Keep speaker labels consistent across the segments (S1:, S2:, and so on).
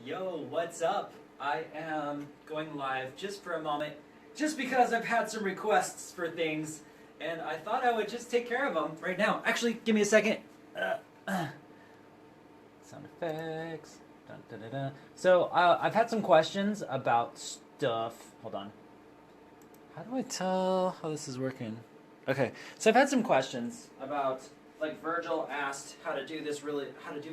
S1: Yo, what's up? I am going live just for a moment, just because I've had some requests for things, and I thought I would just take care of them right now. Actually, give me a second. Sound effects. Dun, dun, dun, dun. So, I've had some questions about stuff. Hold on. How do I tell how this is working? Okay, so I've had some questions about, like Virgil asked how to do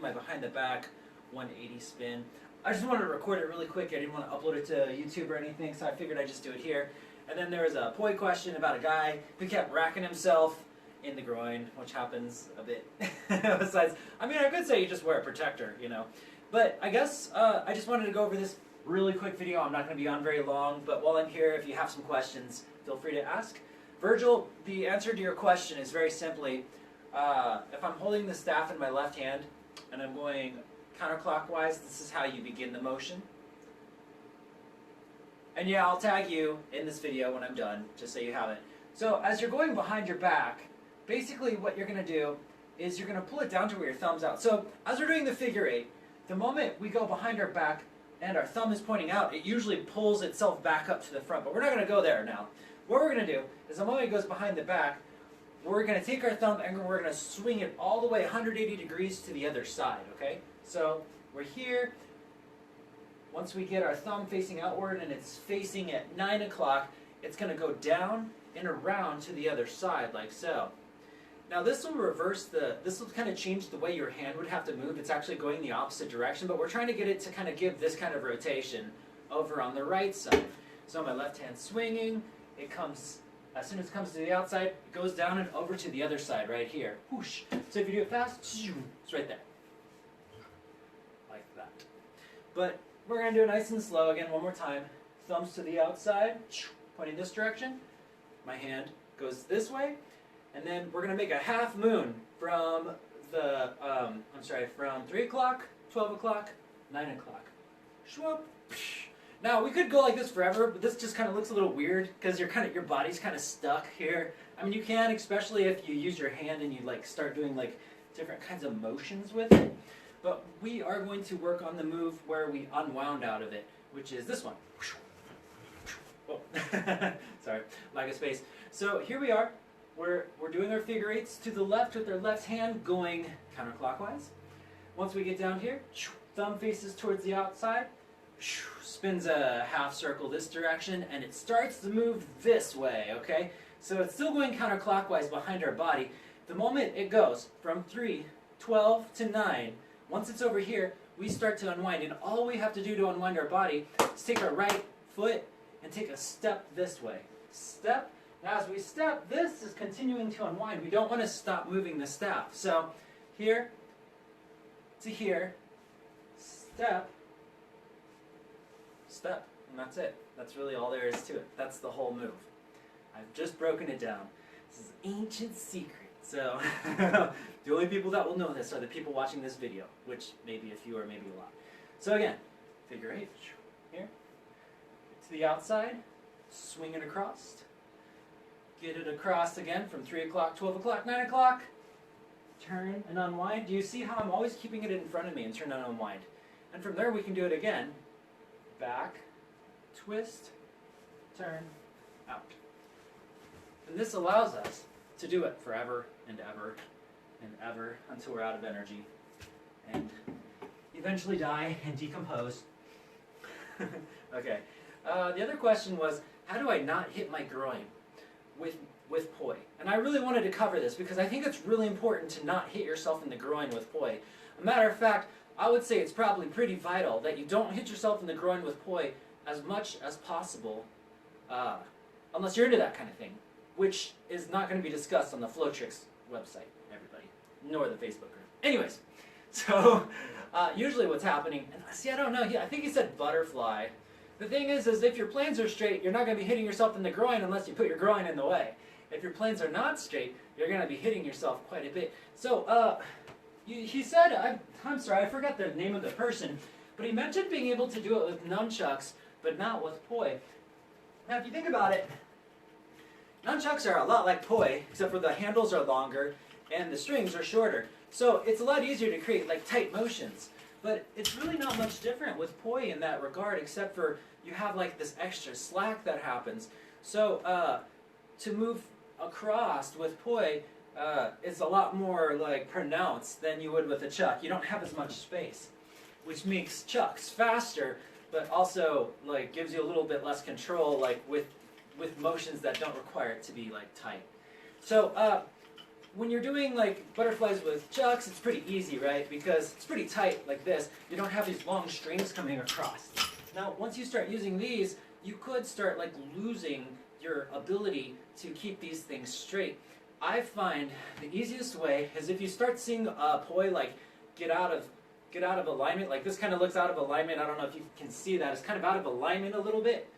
S1: my behind the back 180 spin. I just wanted to record it really quick. I didn't want to upload it to YouTube or anything, so I figured I'd just do it here. And then there was a poi question about a guy who kept racking himself in the groin, which happens a bit. Besides, I mean, I could say you just wear a protector, you know. But I guess I just wanted to go over this really quick video. I'm not going to be on very long, but while I'm here, if you have some questions, feel free to ask. Virgil, the answer to your question is very simply, if I'm holding the staff in my left hand and I'm going counterclockwise, this is how you begin the motion. And yeah, I'll tag you in this video when I'm done, just so you have it. So as you're going behind your back, basically what you're going to do is you're going to pull it down to where your thumb's out. So as we're doing the figure eight, the moment we go behind our back and our thumb is pointing out, it usually pulls itself back up to the front, but we're not going to go there now. What we're going to do is the moment it goes behind the back, we're going to take our thumb and we're going to swing it all the way 180 degrees to the other side, okay? So we're here. Once we get our thumb facing outward and it's facing at 9 o'clock, it's going to go down and around to the other side, like so. Now this will this will kind of change the way your hand would have to move. It's actually going the opposite direction, but we're trying to get it to kind of give this kind of rotation over on the right side. So my left hand swinging, it comes, as soon as it comes to the outside, it goes down and over to the other side right here. Whoosh. So if you do it fast, it's right there. Like that. But we're going to do it nice and slow again one more time. Thumbs to the outside, pointing this direction. My hand goes this way. And then we're going to make a half moon from from 3 o'clock, 12 o'clock, 9 o'clock. Shwoop. Now, we could go like this forever, but this just kind of looks a little weird because your body's kind of stuck here. I mean, you can, especially if you use your hand and you like start doing like different kinds of motions with it. But we are going to work on the move where we unwound out of it, which is this one. Oh, sorry, lack of space. So here we are. We're doing our figure eights to the left with our left hand going counterclockwise. Once we get down here, thumb faces towards the outside, spins a half circle this direction, and it starts to move this way, okay? So it's still going counterclockwise behind our body. The moment it goes from 3, 12 to 9, once it's over here, we start to unwind, and all we have to do to unwind our body is take our right foot and take a step this way. Step. Now as we step, this is continuing to unwind. We don't want to stop moving the staff. So here to here, step, step, and that's it. That's really all there is to it. That's the whole move. I've just broken it down. This is ancient secret. So the only people that will know this are the people watching this video, which may be a few or maybe a lot. So again, figure eight, here, to the outside, swing it across. Get it across again from 3 o'clock, 12 o'clock, 9 o'clock. Turn and unwind. Do you see how I'm always keeping it in front of me and turn and unwind? And from there we can do it again. Back, twist, turn, out. And this allows us to do it forever and ever and ever until we're out of energy and eventually die and decompose. Okay. The other question was, how do I not hit my groin with poi? And I really wanted to cover this because I think it's really important to not hit yourself in the groin with poi. A matter of fact, I would say it's probably pretty vital that you don't hit yourself in the groin with poi as much as possible, unless you're into that kind of thing, which is not going to be discussed on the Flowtricks website, everybody, nor the Facebook group. Anyways, so usually what's happening, and see, I don't know, I think he said butterfly. The thing is if your planes are straight, you're not going to be hitting yourself in the groin unless you put your groin in the way. If your planes are not straight, you're going to be hitting yourself quite a bit. So, he said, I'm sorry, I forgot the name of the person, but he mentioned being able to do it with nunchucks, but not with poi. Now, if you think about it, nunchucks are a lot like poi, except for the handles are longer and the strings are shorter. So it's a lot easier to create like tight motions. But it's really not much different with poi in that regard, except for you have like this extra slack that happens. So to move across with poi, it's a lot more like pronounced than you would with a chuck. You don't have as much space, which makes chucks faster, but also like gives you a little bit less control, like with motions that don't require it to be like tight. So when you're doing like butterflies with chucks, it's pretty easy, right? Because it's pretty tight like this. You don't have these long strings coming across. Now, once you start using these, you could start like losing your ability to keep these things straight. I find the easiest way is if you start seeing poi like get out of alignment, like this kind of looks out of alignment. I don't know if you can see that. It's kind of out of alignment a little bit.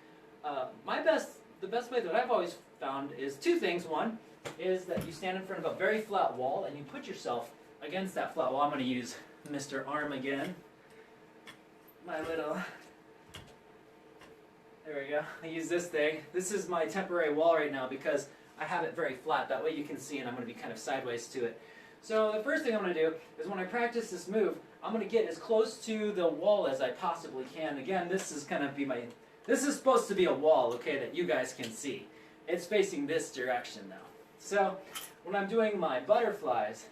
S1: The best way that I've always found is two things. One is that you stand in front of a very flat wall and you put yourself against that flat wall. I'm going to use Mr. Arm again. My little... There we go. I use this thing. This is my temporary wall right now because I have it very flat. That way you can see, and I'm going to be kind of sideways to it. So the first thing I'm going to do is when I practice this move, I'm going to get as close to the wall as I possibly can. Again, this is going to be my... This is supposed to be a wall, okay, that you guys can see. It's facing this direction now. So when I'm doing my butterflies,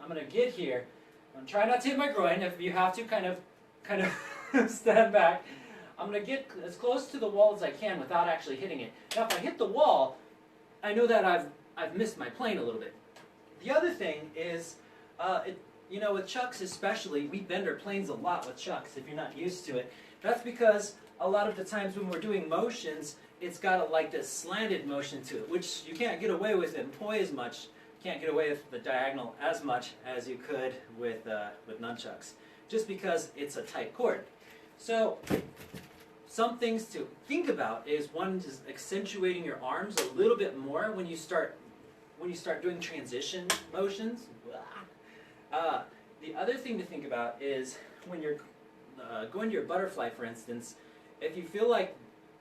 S1: I'm going to get here. I'm going to try not to hit my groin. If you have to, kind of stand back. I'm going to get as close to the wall as I can without actually hitting it. Now if I hit the wall, I know that I've missed my plane a little bit. The other thing is, you know, with chucks especially, we bend our planes a lot with chucks if you're not used to it. That's because a lot of the times when we're doing motions, it's got like this slanted motion to it, which you can't get away with in poi as much. You can't get away with the diagonal as much as you could with nunchucks, just because it's a tight chord. So some things to think about is one is accentuating your arms a little bit more when you start doing transition motions. The other thing to think about is when you're going to your butterfly, for instance, if you feel like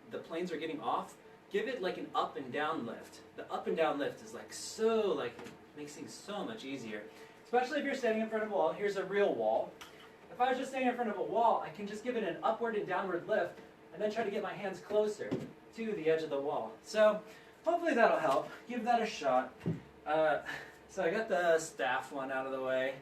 S1: the planes are getting off, give it like an up and down lift. The up and down lift is like makes things so much easier. Especially if you're standing in front of a wall. Here's a real wall. If I was just standing in front of a wall, I can just give it an upward and downward lift and then try to get my hands closer to the edge of the wall. So hopefully that'll help. Give that a shot. So I got the staff one out of the way.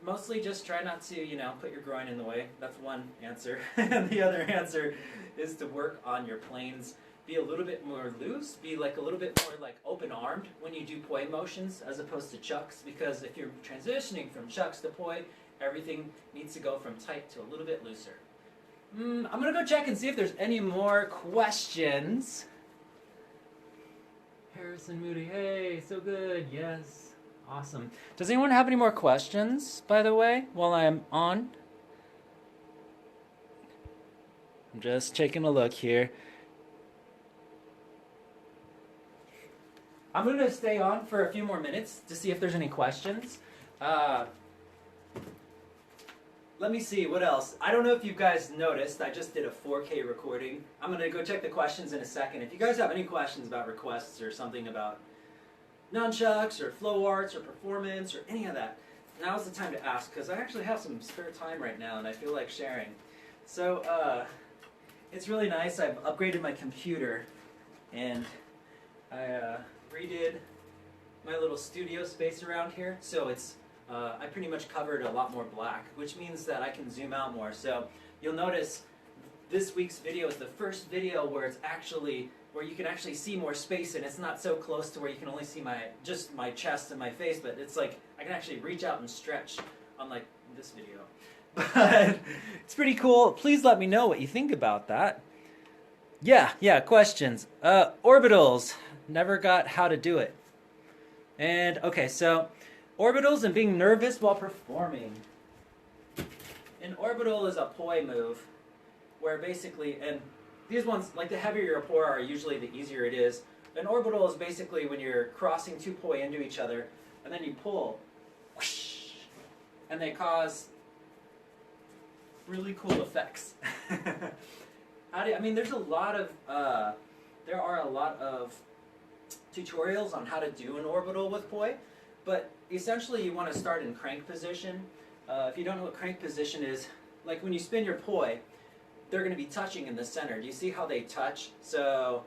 S1: Mostly just try not to, you know, put your groin in the way. That's one answer. And the other answer is to work on your planes. Be a little bit more loose. Be like a little bit more like open-armed when you do poi motions as opposed to chucks. Because if you're transitioning from chucks to poi, everything needs to go from tight to a little bit looser. I'm going to go check and see if there's any more questions. Harrison Moody, hey, so good, yes. Awesome. Does anyone have any more questions, by the way, while I'm on? I'm just taking a look here. I'm going to stay on for a few more minutes to see if there's any questions. Let me see, what else? I don't know if you guys noticed, I just did a 4K recording. I'm going to go check the questions in a second. If you guys have any questions about requests or something about nunchucks or flow arts or performance or any of that, now's the time to ask, because I actually have some spare time right now and I feel like sharing. So it's really nice. I've upgraded my computer and I redid my little studio space around here, so it's I pretty much covered a lot more black, which means that I can zoom out more. So you'll notice this week's video is the first video where it's actually where you can actually see more space, and it's not so close to where you can only see just my chest and my face, but it's like I can actually reach out and stretch, unlike this video. But it's pretty cool. Please let me know what you think about that. Yeah, questions. Orbitals. Never got how to do it. And okay, so orbitals and being nervous while performing. An orbital is a poi move where basically, and these ones, like the heavier your poi are, usually the easier it is. An orbital is basically when you're crossing two poi into each other, and then you pull, whoosh, and they cause really cool effects. I mean, there's a lot of, there are a lot of tutorials on how to do an orbital with poi, but essentially you want to start in crank position, If you don't know what crank position is, like when you spin your poi, they're going to be touching in the center. Do you see how they touch? So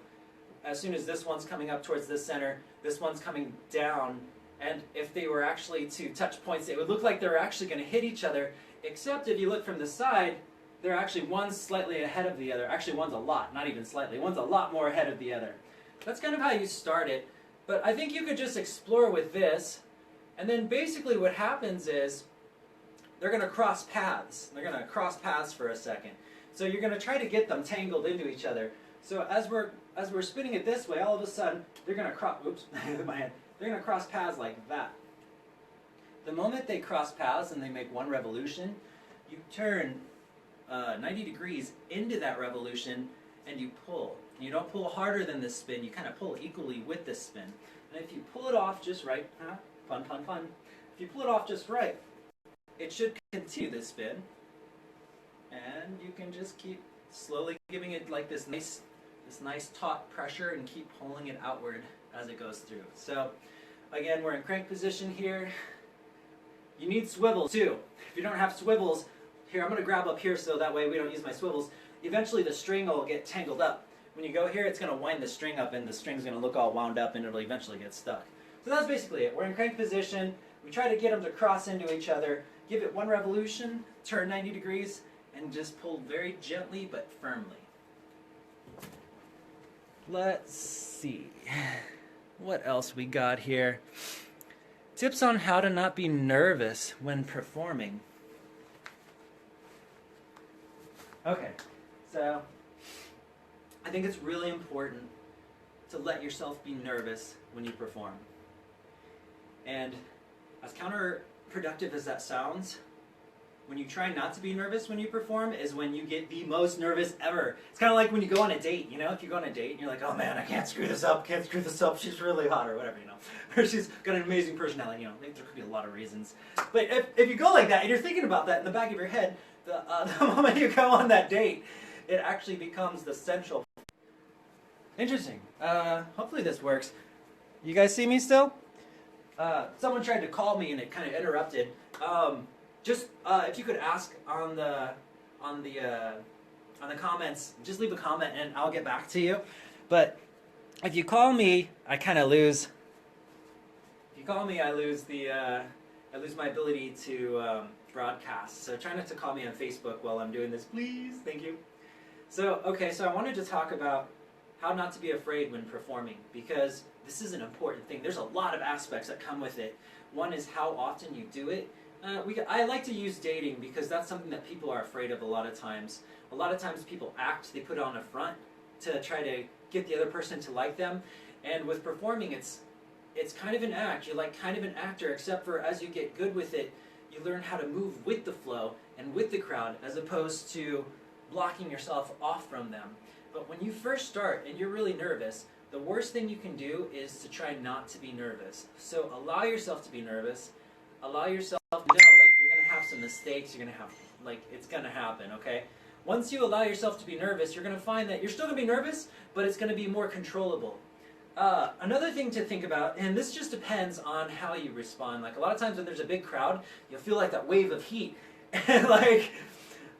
S1: as soon as this one's coming up towards the center, this one's coming down, and if they were actually to touch points, it would look like they're actually going to hit each other, except if you look from the side, they're actually one's slightly ahead of the other. Actually, one's a lot, not even slightly. One's a lot more ahead of the other. That's kind of how you start it, but I think you could just explore with this, and then basically what happens is they're going to cross paths. They're going to cross paths for a second. So you're going to try to get them tangled into each other. So as we're spinning it this way, all of a sudden they're going to cross. Oops, my hand. They're going to cross paths like that. The moment they cross paths and they make one revolution, you turn 90 degrees into that revolution and you pull. And you don't pull harder than this spin. You kind of pull equally with this spin. And if you pull it off just right, fun, fun, fun. If you pull it off just right, it should continue this spin, and you can just keep slowly giving it like this nice taut pressure and keep pulling it outward as it goes through. So again, we're in crank position here. You need swivels too. If you don't have swivels, here I'm going to grab up here so that way we don't use my swivels. Eventually the string will get tangled up. When you go here, it's going to wind the string up and the string's going to look all wound up and it'll eventually get stuck. So that's basically it. We're in crank position. We try to get them to cross into each other. Give it one revolution, turn 90 degrees, and just pull very gently but firmly. Let's see. What else we got here? Tips on how to not be nervous when performing. Okay, so I think it's really important to let yourself be nervous when you perform. And as counterproductive as that sounds, when you try not to be nervous when you perform is when you get the most nervous ever. It's kind of like when you go on a date, you know? If you go on a date and you're like, oh man, I can't screw this up, she's really hot, or whatever, you know? Or she's got an amazing personality, you know? There could be a lot of reasons. But if you go like that and you're thinking about that in the back of your head, the moment you go on that date, it actually becomes the central. Interesting. Hopefully this works. You guys see me still? Someone tried to call me and it kind of interrupted. If you could ask on the comments, just leave a comment and I'll get back to you. But if you call me, I kind of lose. If you call me, I lose my ability to broadcast. So try not to call me on Facebook while I'm doing this, please. Thank you. So okay, so I wanted to talk about how not to be afraid when performing, because this is an important thing. There's a lot of aspects that come with it. One is how often you do it. I like to use dating because that's something that people are afraid of a lot of times. A lot of times people act, they put on a front to try to get the other person to like them. And with performing, it's kind of an act. You're like kind of an actor, except for as you get good with it, you learn how to move with the flow and with the crowd, as opposed to blocking yourself off from them. But when you first start and you're really nervous, the worst thing you can do is to try not to be nervous. So allow yourself to be nervous. Allow yourself to know, like, you're going to have some mistakes, you're going to have, like, it's going to happen, okay? Once you allow yourself to be nervous, you're going to find that you're still going to be nervous, but it's going to be more controllable. Another thing to think about, and this just depends on how you respond. Like, a lot of times when there's a big crowd, you'll feel like that wave of heat. And, like,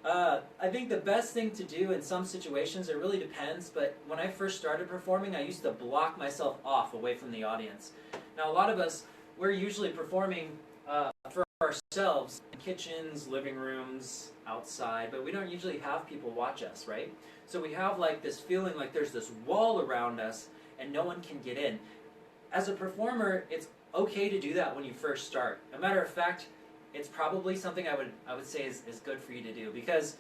S1: I think the best thing to do in some situations, it really depends, but when I first started performing, I used to block myself off away from the audience. Now, a lot of us, we're usually performing for ourselves in kitchens, living rooms, outside, but we don't usually have people watch us, right? So we have like this feeling like there's this wall around us and no one can get in. As a performer, it's okay to do that when you first start. A matter of fact, it's probably something I would say is good for you to do, because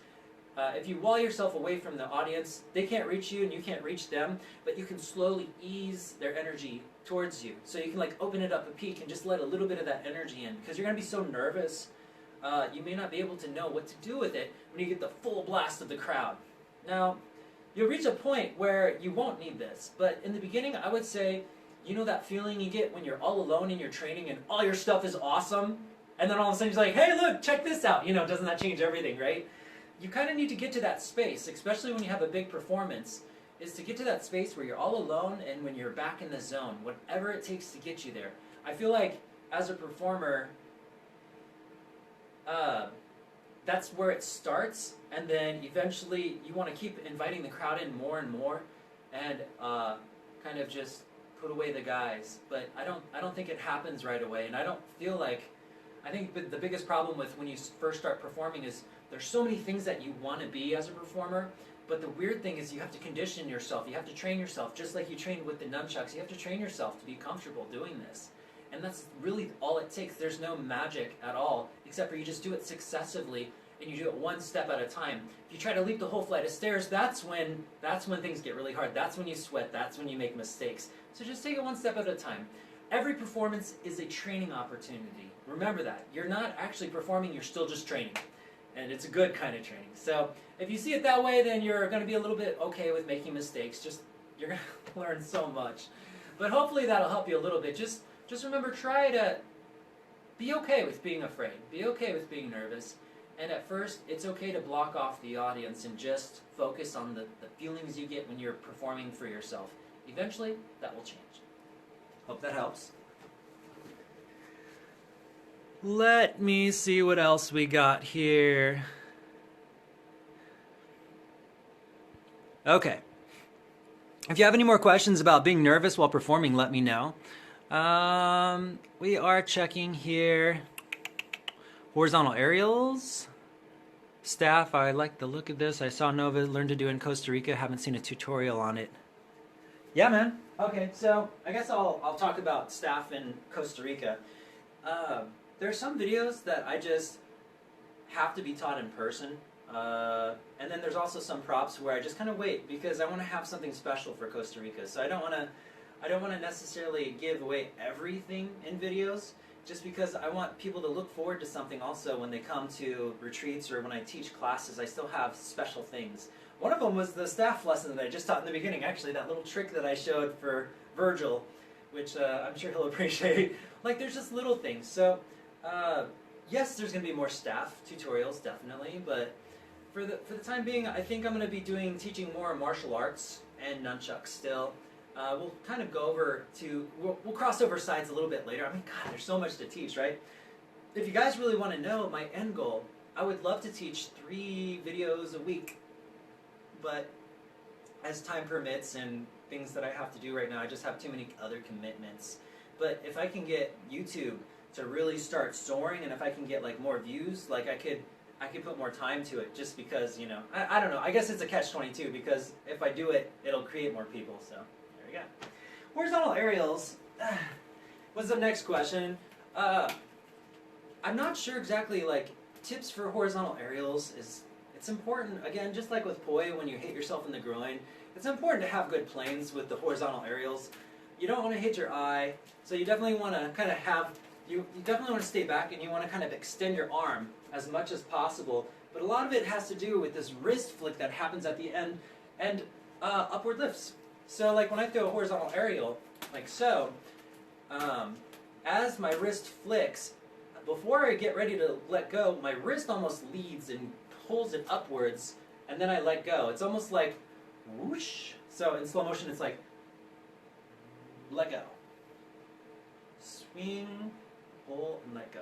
S1: if you wall yourself away from the audience, they can't reach you and you can't reach them, but you can slowly ease their energy towards you. So you can like open it up a peak and just let a little bit of that energy in, because you're going to be so nervous, you may not be able to know what to do with it when you get the full blast of the crowd. Now, you'll reach a point where you won't need this, but in the beginning I would say, you know that feeling you get when you're all alone in your training and all your stuff is awesome? And then all of a sudden you're like, hey look, check this out. You know, doesn't that change everything, right? You kind of need to get to that space, especially when you have a big performance, is to get to that space where you're all alone and when you're back in the zone, whatever it takes to get you there. I feel like as a performer, that's where it starts, and then eventually you want to keep inviting the crowd in more and more, and kind of just put away the guys. But I don't think it happens right away, and I don't feel like, I think the biggest problem with when you first start performing is there's so many things that you want to be as a performer, but the weird thing is you have to condition yourself, you have to train yourself, just like you trained with the nunchucks, you have to train yourself to be comfortable doing this. And that's really all it takes. There's no magic at all, except for you just do it successively, and you do it one step at a time. If you try to leap the whole flight of stairs, that's when things get really hard. That's when you sweat, that's when you make mistakes. So just take it one step at a time. Every performance is a training opportunity. Remember that. You're not actually performing, you're still just training. And it's a good kind of training. So if you see it that way, then you're going to be a little bit okay with making mistakes. You're going to learn so much. But hopefully that'll help you a little bit. Just remember, try to be okay with being afraid. Be okay with being nervous. And at first, it's okay to block off the audience and just focus on the feelings you get when you're performing for yourself. Eventually, that will change. Hope that helps. Let me see what else we got here. Okay. If you have any more questions about being nervous while performing, let me know. We are checking here. Horizontal aerials. Staff, I like the look of this. I saw Nova learn to do it in Costa Rica. Haven't seen a tutorial on it. Yeah, man. Okay, so I guess I'll talk about staff in Costa Rica. There are some videos that I just have to be taught in person, and then there's also some props where I just kind of wait because I want to have something special for Costa Rica. So I don't want to necessarily give away everything in videos, just because I want people to look forward to something also when they come to retreats or when I teach classes. I still have special things. One of them was the staff lesson that I just taught in the beginning, actually, that little trick that I showed for Virgil, which I'm sure he'll appreciate. Like, there's just little things. So, yes, there's going to be more staff tutorials, definitely, but for the time being, I think I'm going to be teaching more martial arts and nunchucks still. We'll kind of go over to, we'll cross over sides a little bit later. I mean, God, there's so much to teach, right? If you guys really want to know my end goal, I would love to teach 3 videos a week, but as time permits and things that I have to do right now, I just have too many other commitments. But if I can get YouTube to really start soaring, and if I can get like more views, like I could put more time to it, just because, you know, I don't know, I guess it's a catch-22, because if I do it, it'll create more people, so there we go. Horizontal aerials was the next question. I'm not sure exactly, like, tips for horizontal aerials is, it's important, again, just like with poi, when you hit yourself in the groin, it's important to have good planes with the horizontal aerials. You don't want to hit your eye, so you definitely want to kind of have, you definitely want to stay back, and you want to kind of extend your arm as much as possible. But a lot of it has to do with this wrist flick that happens at the end, and upward lifts. So like when I throw a horizontal aerial, like so, as my wrist flicks, before I get ready to let go, my wrist almost leads and pulls it upwards, and then I let go. It's almost like whoosh. So in slow motion, it's like let go. Swing, pull, and let go.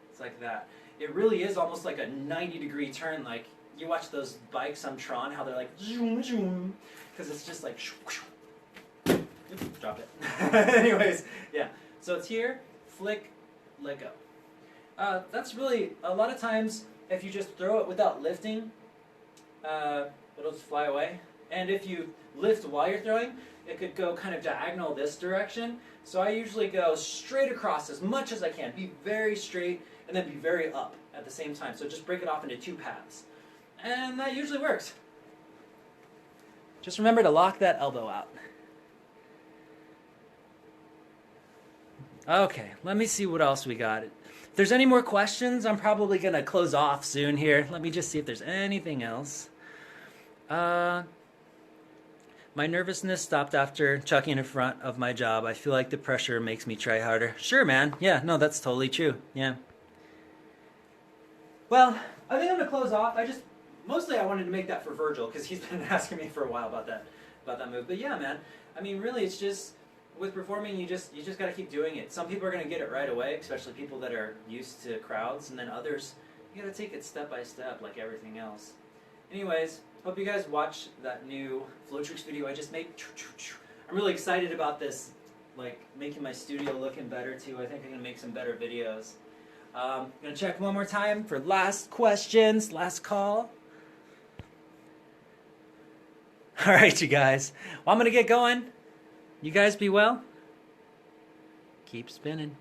S1: It's like that. It really is almost like a 90-degree turn. Like you watch those bikes on Tron, how they're like zoom, zoom, because it's just like oops, drop it. Anyways, yeah. So it's here, flick, let go. That's really, a lot of times, if you just throw it without lifting, it'll just fly away. And if you lift while you're throwing, it could go kind of diagonal this direction. So I usually go straight across as much as I can. Be very straight, and then be very up at the same time. So just break it off into 2 paths. And that usually works. Just remember to lock that elbow out. Okay, let me see what else we got. If there's any more questions, I'm probably going to close off soon here. Let me just see if there's anything else. My nervousness stopped after chucking in front of my job. I feel like the pressure makes me try harder. Sure, man. Yeah, no, that's totally true. Yeah. Well, I think I'm going to close off. Mostly I wanted to make that for Virgil, because he's been asking me for a while about that move. But yeah, man, I mean, really, it's just, with performing, you just got to keep doing it. Some people are going to get it right away, especially people that are used to crowds, and then others, you got to take it step by step like everything else. Anyways, hope you guys watch that new Flowtricks video I just made. I'm really excited about this, like making my studio looking better too. I think I'm gonna make some better videos. I'm gonna check one more time for last questions, last call. All right, you guys. Well, I'm gonna get going. You guys be well. Keep spinning.